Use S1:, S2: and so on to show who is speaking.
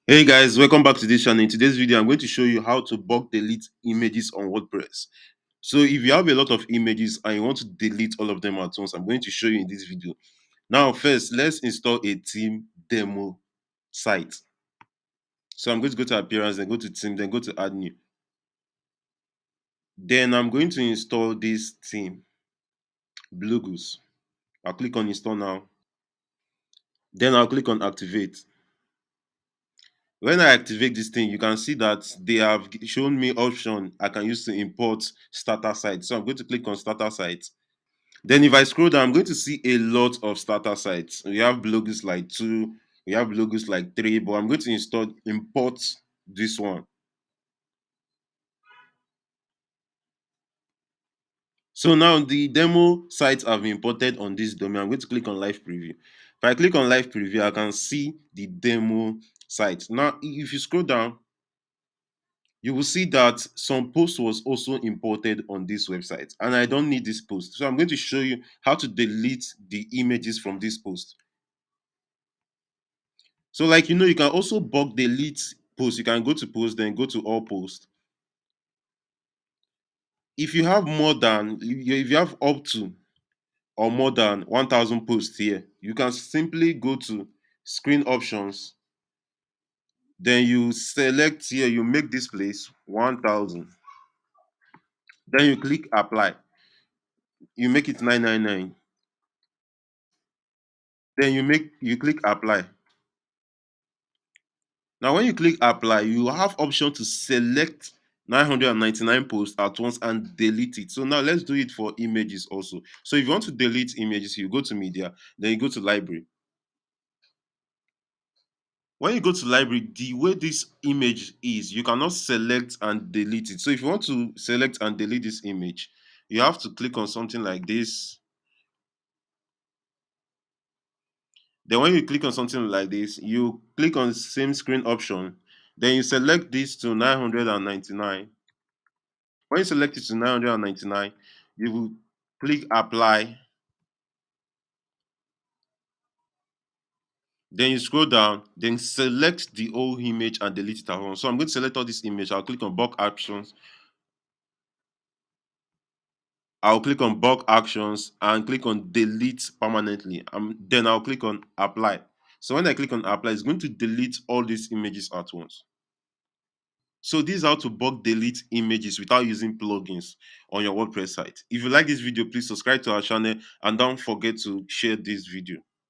S1: Hey guys, welcome back to this channel. In today's video, I'm going to show you how to bulk delete images on WordPress. So if you have a lot of images and you want to delete all of them at once, I'm going to show you in this video. Now, first, let's install a theme demo site. So I'm going to go to appearance, then go to theme, then go to add new. Then I'm going to install this theme, Blue Goose. I'll click on install now. Then I'll click on activate. When I activate this thing, you can see that they have shown me option I can use to import starter site. So I'm going to click on starter site. Then if I scroll down, I'm going to see a lot of starter sites. We have blogs like 2, we have blogs like 3, but I'm going to import this one. So now the demo sites have been imported on this domain. I'm going to click on live preview. If I click on live preview, I can see the demo site. Now, if you scroll down, you will see that some post was also imported on this website, and I don't need this post. So I'm going to show you how to delete the images from this post. So like you can also bulk delete post. You can go to post, then go to all post. If you have more than if you have up to or more than 1000 posts here, you can simply go to screen options. Then you select here, you make this place 1000. Then you click apply. You make it 999. Then you click apply. Now, when you click apply, you have option to select 999 posts at once and delete it. So now let's do it for images also. So if you want to delete images, you go to media, then you go to library. When you go to library, the way this image is, you cannot select and delete it. So if you want to select and delete this image, you have to click on something like this. Then when you click on something like this, you click on same screen option. Then you select this to 999. When you select it to 999, you will click apply. Then you scroll down, then select the whole image and delete it at once. So I'm going to select all this image. I'll click on bulk actions. I'll click on bulk actions and click on delete permanently. Then I'll click on apply. So when I click on apply, it's going to delete all these images at once. So this is how to bulk delete images without using plugins on your WordPress site. If you like this video, please subscribe to our channel and don't forget to share this video.